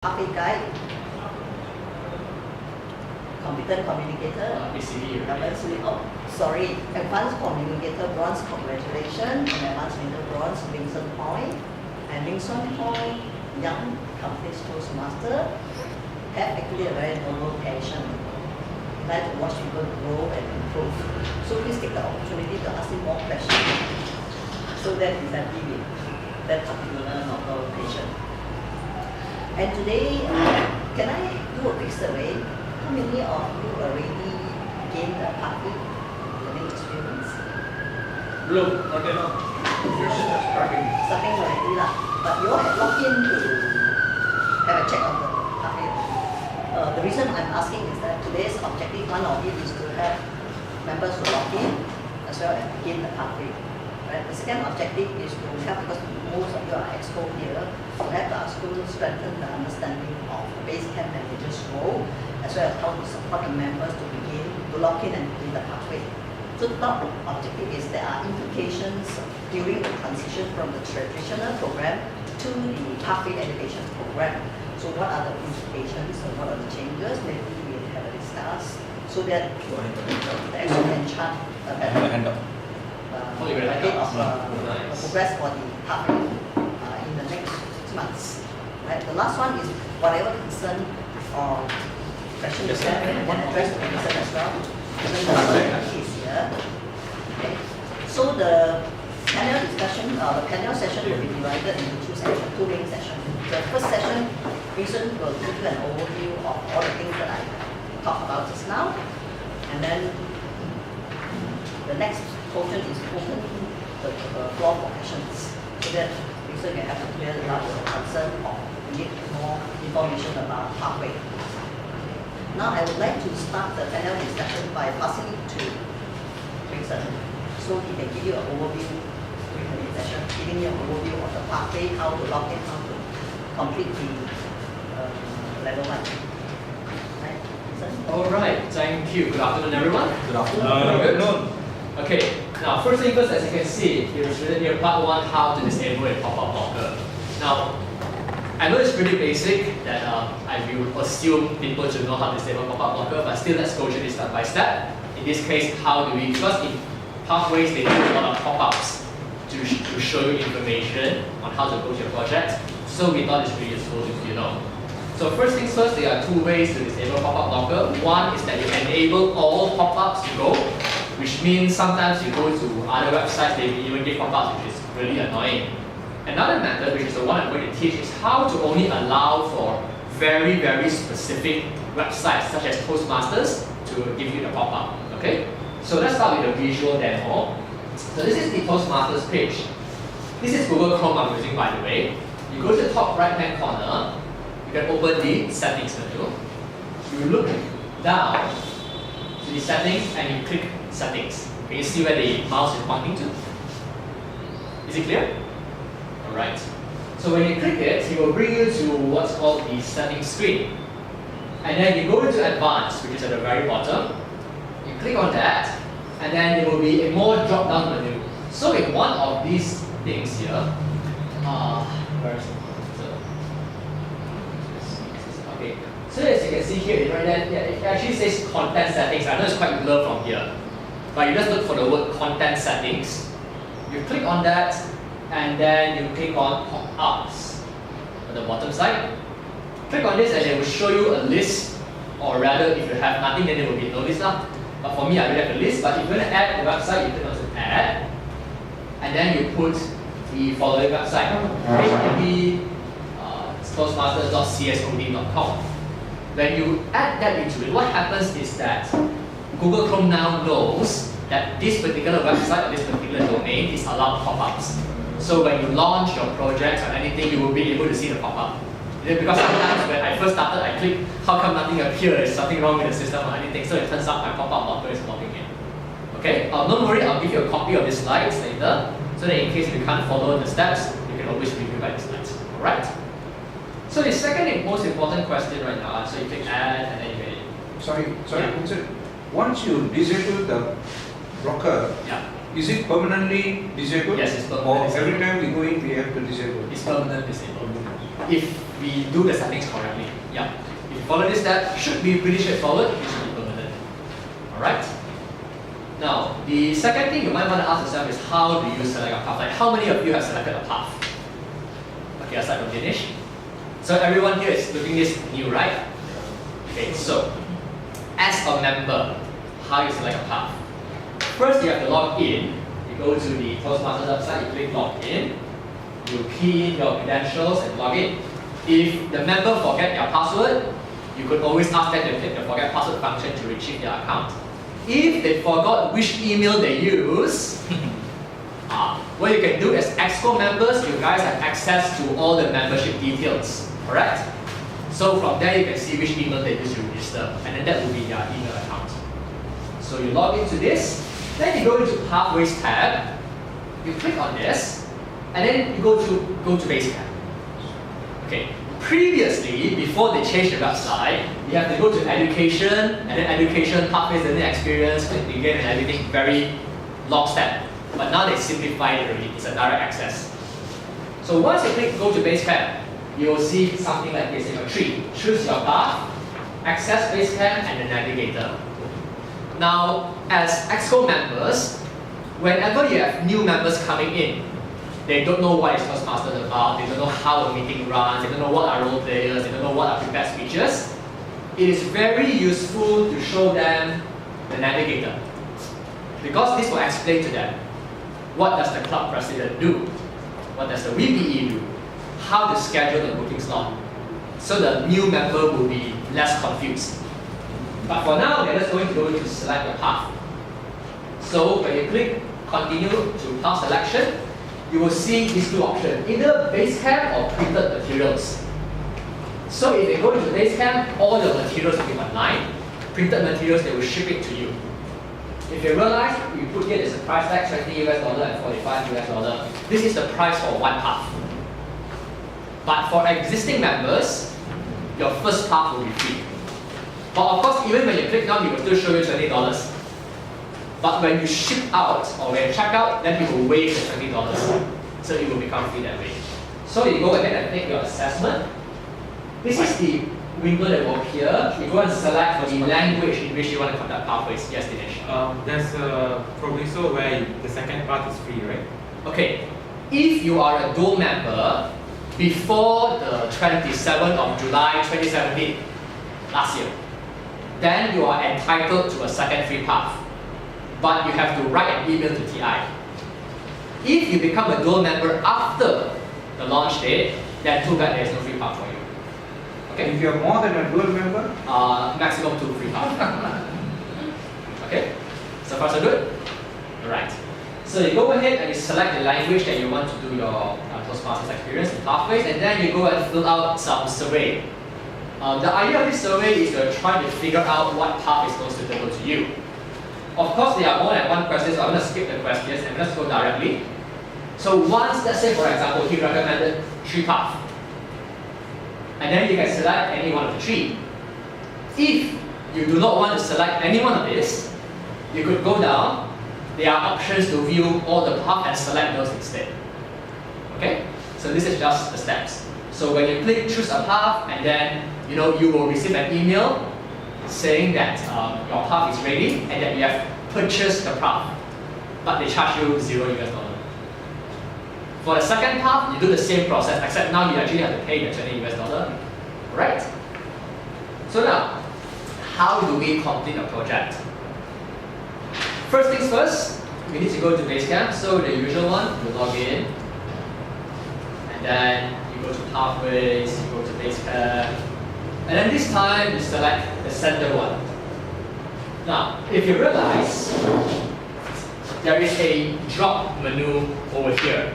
Pathway guide, competent communicator, advanced communicator bronze, congratulations, and advanced middle bronze, Vincent Point, and Vincent Point, young complete Toastmaster, have actually a very noble passion. He like to watch people grow and improve. So please take the opportunity to ask him more questions. So that is exactly that particular noble patient. And today, can I do a quick survey? How many of you already gained the pathway learning experience? Look, not enough. Starting already lah. But you all have logged in to have a check of the pathway. The reason I'm asking is that today's objective, one of it is to have members to log in as well as begin the pathway. Right? The second objective is to help, because most of you are expo here, to help our students strengthen the understanding of the base camp manager's role, as well as how to support the members to begin to lock in and begin the pathway. So the top objective is there are implications during the transition from the traditional program to the pathway education program. So what are the implications and what are the changes? Maybe we have a discuss so that the actual can chart a better rate of progress for the pathway in the next 6 months. Right? The last one is whatever concern or question you have, and then address the concern as well. And then the last is here. Okay. So the panel discussion, the panel session will be divided into two main sessions. The first session, Vincent will give you an overview of all the things that I talked about just now, and then the next portion is open the floor for questions, so that Vincent can have a clear about the concern or need more information about pathway. Now I would like to start the panel discussion by passing it to Vincent, so he can give you an overview during the session, giving you an overview of the pathway, how to log in, how to complete the level 1. Right, Vincent? All right, thank you. Good afternoon, everyone. Good afternoon. Okay, now first thing first, as you can see, it was written here, Part 1, how to disable a pop-up blocker. Now, I know it's pretty basic that I will assume people should know how to disable pop-up blocker, but still let's go through this step by step. In this case, how do we, because in pathways they do a lot of pop-ups to show you information on how to go to your project, so we thought it's pretty useful if you know. So first things first, there are 2 ways to disable pop-up blocker. One is that you enable all pop-ups to go, which means sometimes you go to other websites, they even give pop-ups, which is really annoying. Another method, which is the one I'm going to teach, is how to only allow for very, very specific websites, such as Toastmasters, to give you the pop-up. Okay? So let's start with a visual demo. So this is the Toastmasters page. This is Google Chrome I'm using, by the way. You go to the top right-hand corner, you can open the settings menu. You look down to the settings and you click settings. Can you see where the mouse is pointing to? Is it clear? Alright. So when you click it, it will bring you to what's called the settings screen. And then you go into advanced, which is at the very bottom. You click on that, and then there will be a more drop-down menu. So in one of these things here, where is it? Okay. So as you can see here, right, it actually says content settings. I know it's quite blurred from here, but you just look for the word content settings. You click on that, and then you click on pop-ups on the bottom side. Click on this, and it will show you a list, or rather, if you have nothing, then there will be no list now. But for me, I don't have a list. But if you want to add the website, you click on to add, and then you put the following website, http toastmasters.csod.com. When you add that into it, what happens is that Google Chrome now knows that this particular website or this particular domain is allowed pop-ups. So when you launch your project or anything, you will be able to see the pop-up. Because sometimes when I first started, I click, how come nothing appears? Is something wrong with the system or anything? So it turns out my pop-up blocker is logging in. Okay, don't worry, I'll give you a copy of the slides later, so that in case you can't follow the steps, you can always review by the slides. Alright? So the second and most important question right now, so you click add and then you get it. Sorry, Vincent. Once you disable the blocker, is it permanently disabled? Yes, it's permanently disabled. Or every time we go in, we have to disable? It's permanently disabled. If we do the settings correctly. Yeah. If you follow this step, should be pretty straightforward, it should be permanent. Alright? Now, the second thing you might want to ask yourself is how do you select a path? Like how many of you have selected a path? Okay, aside from Dinesh. So everyone here is looking this new, right? Okay, so as a member, how you select a path? First, you have to log in. You go to the Toastmasters website, you click log in, you key in your credentials and log in. If the member forget their password, you could always ask them to click the forget password function to retrieve their account. If they forgot which email they use, what you can do as Exco members, you guys have access to all the membership details, correct? So from there you can see which email they use to register, and then that will be their email account. So you log into this, then you go into Pathways tab, you click on this, and then you go to Basecamp. Okay. Previously, before they changed the website, you have to go to Education, and then Education, Pathways, Learning Experience, click begin and everything, very long step. But now they simplified it already, it's a direct access. So once you click go to Basecamp, you will see something like this in your tree. Choose your path, access Basecamp, and the navigator. Now, as Exco members, whenever you have new members coming in, they don't know what is Toastmasters about, they don't know how a meeting runs, they don't know what are role players, they don't know what are prepared speeches. It is very useful to show them the navigator. Because this will explain to them what does the club president do, what does the VPE do, how to schedule the booking slot. So the new member will be less confused. But for now, they're just going to go to select your path. So when you click continue to path selection, you will see these two options, either Basecamp or printed materials. So if you go into Basecamp, all the materials will be online. Printed materials, they will ship it to you. If you realize, you put here there's a price tag, $20 and $45. This is the price for one path. But for existing members, your first path will be free. But of course, even when you click down, it will still show you $20. But when you ship out or when you check out, then it will waive the $20. So it will become free that way. So you go ahead and make your assessment. This is the window that will appear. You go and select for the language in which you want to conduct pathways. Yes, Dinesh? There's a proviso where the second path is free, right? Okay. If you are a dual member before the 27th of July 2017, last year, then you are entitled to a second free path. But you have to write an email to TI. If you become a dual member after the launch date, then too bad there is no free path for you. Okay? If you are more than a dual member, Maximum 2 free path. Okay? So far so good? Alright. So you go ahead and you select the language that you want to do your Toastmasters experience in pathways, and then you go and fill out some survey. The idea of this survey is to try to figure out what path is most suitable to you. Of course, there are more than one question, so I'm going to skip the questions and let's go directly. So once, let's say for example, he recommended 3 paths. And then you can select any one of the 3. If you do not want to select any one of these, you could go down. There are options to view all the paths and select those instead. Okay? So this is just the steps. So when you click choose a path, and then you will receive an email saying that your path is ready and that you have purchased the path, but they charge you $0. For the second path, you do the same process, except now you actually have to pay the $20. Right? So now, how do we complete a project? First things first, we need to go to Basecamp. So the usual one, you log in, and then you go to Pathways, you go to Basecamp, and then this time you select the center one. Now, if you realize, there is a drop menu over here.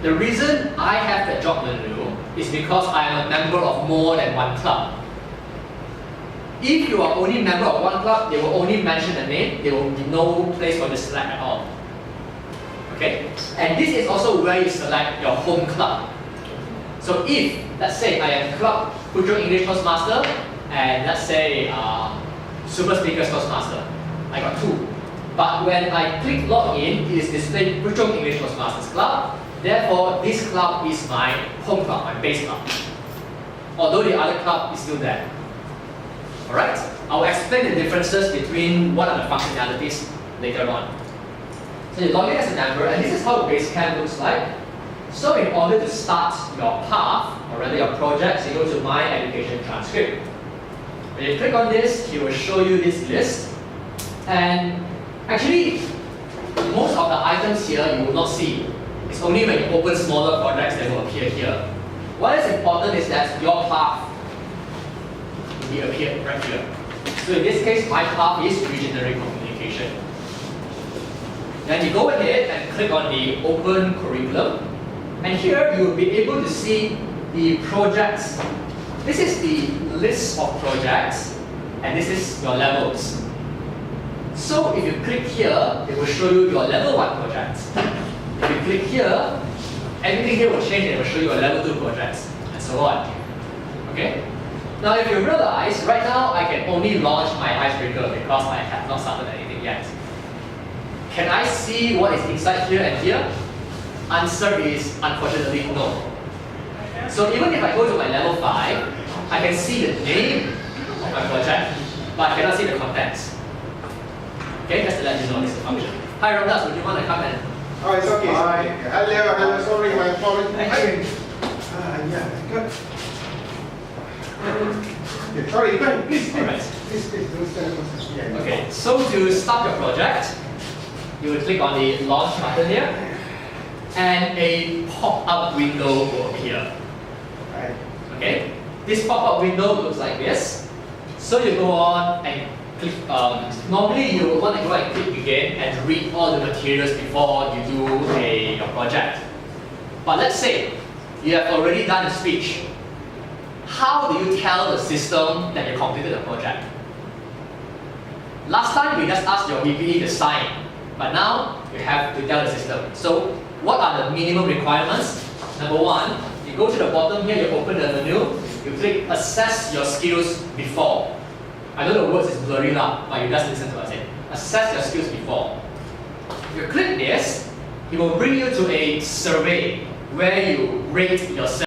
The reason I have the drop menu is because I am a member of more than one club. If you are only a member of one club, they will only mention the name, there will be no place for you to select at all. Okay? And this is also where you select your home club. So if, let's say I am Club Puchong English Toastmaster, and let's say Super Speakers Toastmaster, I got 2. But when I click login, it is displayed Puchong English Toastmasters Club. Therefore, this club is my home club, my base club. although the other club is still there. Alright? I'll explain the differences between what are the functionalities later on. So you log in as a member, and this is how Basecamp looks like. So in order to start your path, or rather your projects, you go to My Education Transcript. When you click on this, he will show you this list. And actually, most of the items here you will not see. It's only when you open smaller projects that will appear here. What is important is that your path will be appeared right here. So in this case, my path is Visionary Communication. Then you go ahead and click on the Open Curriculum. And here you will be able to see the projects. This is the list of projects, and this is your levels. So if you click here, it will show you your level 1 projects. If you click here, everything here will change and it will show you your level 2 projects, and so on. Okay? Now if you realize, right now I can only launch my icebreaker because I have not started anything yet. Can I see what is inside here and here? Answer is unfortunately no. So even if I go to my level 5, I can see the name of my project, but I cannot see the contents. Okay, just to let you know this is a function. Hi Ramdas, would you want to come and... Oh, it's okay. Hi. Hello, sorry, my apologies. Yeah, good. Yeah, sorry, please. Alright. Please, don't stand for yeah. Okay, so to start your project, you will click on the launch button here, and a pop-up window will appear. Right. Okay, this pop-up window looks like this. So you go on and click. Normally you will want to go and click again and read all the materials before you do your project. But let's say you have already done a speech. How do you tell the system that you completed the project? Last time we just asked your VPE to sign, but now you have to tell the system. So what are the minimum requirements? Number 1, you go to the bottom here, you open the menu, you click assess your skills before. I know the words is blurry now, but you just listen to us. Assess your skills before. If you click this, it will bring you to a survey where you rate yourself.